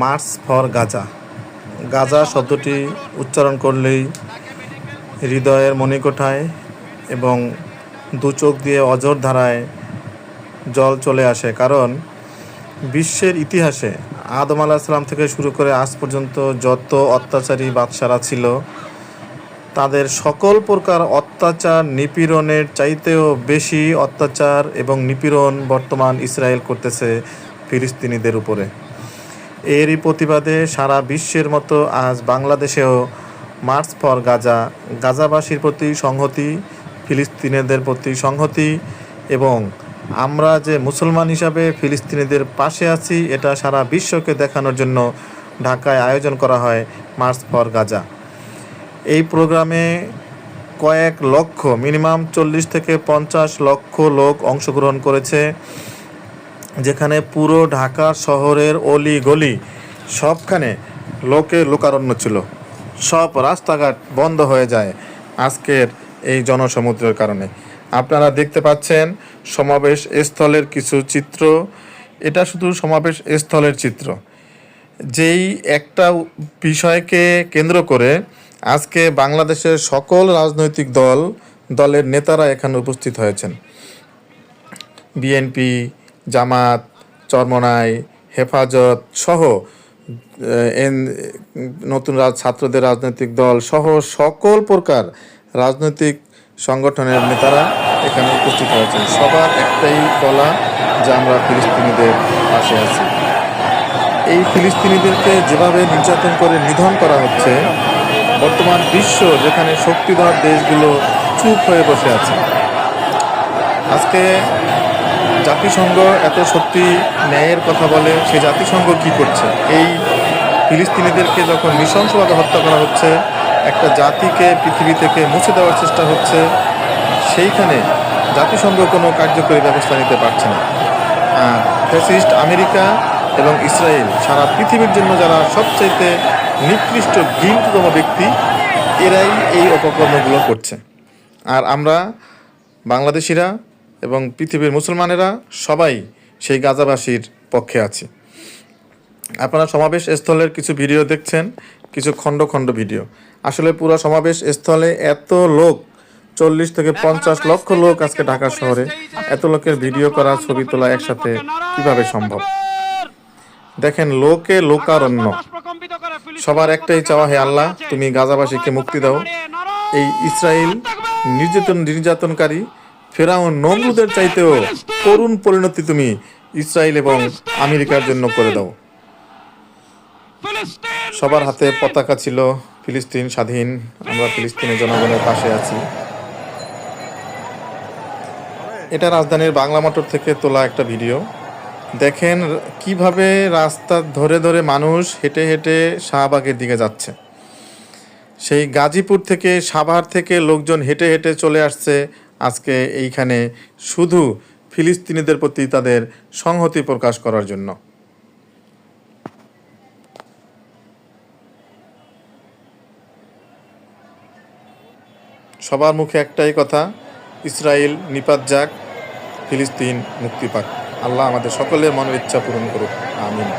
March for Gaza. Gaza শব্দটি উচ্চারণ করলেই হৃদয়ের মণিকোঠায় এবং দু চোখ দিয়ে অঝোর ধারায় জল চলে আসে, কারণ বিশ্বের ইতিহাসে আদম আলাইহিস সালাম থেকে শুরু করে আজ পর্যন্ত যত অত্যাচারী বাদশারা ছিল, তাদের সকল প্রকার অত্যাচার নিপীড়নের চাইতেও বেশি অত্যাচার এবং নিপীড়ন বর্তমান ইসরায়েল করতেছে ফিলিস্তিনিদের উপরে। এরই প্রতিবাদে সারা বিশ্বের মতো আজ বাংলাদেশেও মার্চ ফর গাজা, গাজাবাসীর প্রতি সংহতি, ফিলিস্তিনিদের প্রতি সংহতি এবং আমরা যে মুসলমান হিসাবে ফিলিস্তিনিদের পাশে আছি এটা সারা বিশ্বকে দেখানোর জন্য ঢাকায় আয়োজন করা হয় মার্চ ফর গাজা। এই প্রোগ্রামে কয়েক লক্ষ, মিনিমাম 40 থেকে 50 লক্ষ লোক অংশগ্রহণ করেছে, যেখানে পুরো ঢাকা শহরের অলি গলি সবখানে লোকারণ্য ছিল। সব রাস্তাঘাট বন্ধ হয়ে যায় আজকের এই জনসমুদ্রের কারণে। আপনারা দেখতে পাচ্ছেন সমাবেশ স্থলের কিছু চিত্র। এটা শুধু সমাবেশ স্থলের চিত্র। যেই একটা বিষয়কে কেন্দ্র করে আজকে বাংলাদেশের সকল রাজনৈতিক দলের নেতারা এখানে উপস্থিত হয়েছেন। বিএনপি, জামাত, চরমনাই, হেফাজত সহ নতুন ছাত্রদের রাজনৈতিক দল সহ সকল প্রকার রাজনৈতিক সংগঠনের নেতারা এখানে উপস্থিত হয়েছেন। সবার একটাই বলা যে আমরা ফিলিস্তিনিদের পাশে আছি। এই ফিলিস্তিনিদেরকে যেভাবে নির্যাতন করে নিধন করা হচ্ছে, বর্তমান বিশ্ব যেখানে শক্তিধর দেশগুলো চুপ হয়ে বসে আছে। আজকে জাতিসংঘ এত সত্যি ন্যায়ের কথা বলে, সে জাতিসংঘ কি করছে? এই ফিলিস্তিনিদেরকে যখন নৃশংসভাবে হত্যা করা হচ্ছে, একটা জাতিকে পৃথিবী থেকে মুছে দেওয়ার চেষ্টা হচ্ছে, সেইখানে জাতিসংঘ কোনো কার্যকরী ব্যবস্থা নিতে পারছে না। আর ফ্যাসিস্ট আমেরিকা এবং ইসরায়েল সারা পৃথিবীর জন্য যারা সবচাইতে নিকৃষ্ট ঘৃণিততম ব্যক্তি, এরাই এই অপকর্মগুলো করছে। আর আমরা বাংলাদেশিরা এবং পৃথিবীর মুসলমানেরা সবাই সেই গাজাবাসীর পক্ষে আছি। আপনারা সমাবেশ স্থলের কিছু ভিডিও দেখছেন, কিছু খণ্ড খণ্ড ভিডিও। আসলে পুরো সমাবেশ স্থলে এত লোক, 40 থেকে 50 লক্ষ লোক আজকে ঢাকা শহরে, এত লোকের ভিডিও করা, ছবি তোলা একসাথে কিভাবে সম্ভব? দেখেন, লোকারণ্য। সবার একটাই চাওয়া, হে আল্লাহ তুমি গাজাবাসীকে মুক্তি দাও। এই ইসরায়েল নির্যাতনকারী ফেরাউন নমরুদের চাইতেও করুণ পরিণতি তুমি ইসরায়েল এবং আমেরিকার জন্য করে দাও। সবার হাতে পতাকা ছিল, ফিলিস্তিন স্বাধীন, আমরা ফিলিস্তিনের জনগণের পাশে আছি। এটা রাজধানীর বাংলা মোটর থেকে তোলা একটা ভিডিও। দেখেন কিভাবে রাস্তা ধরে ধরে মানুষ হেঁটে হেঁটে শাহবাগের দিকে যাচ্ছে। সেই গাজীপুর থেকে, সাভার থেকে লোকজন হেঁটে হেঁটে চলে আসছে আজকে এইখানে শুধু ফিলিস্তিনিদের প্রতি তাদের সংহতি প্রকাশ করার জন্য। সবার মুখে একটাই কথা, ইসরায়েল নিপাত যাক, ফিলিস্তিন মুক্তি পাক। আল্লাহ আমাদের সকলের মনের ইচ্ছা পূরণ করুক, আমিন।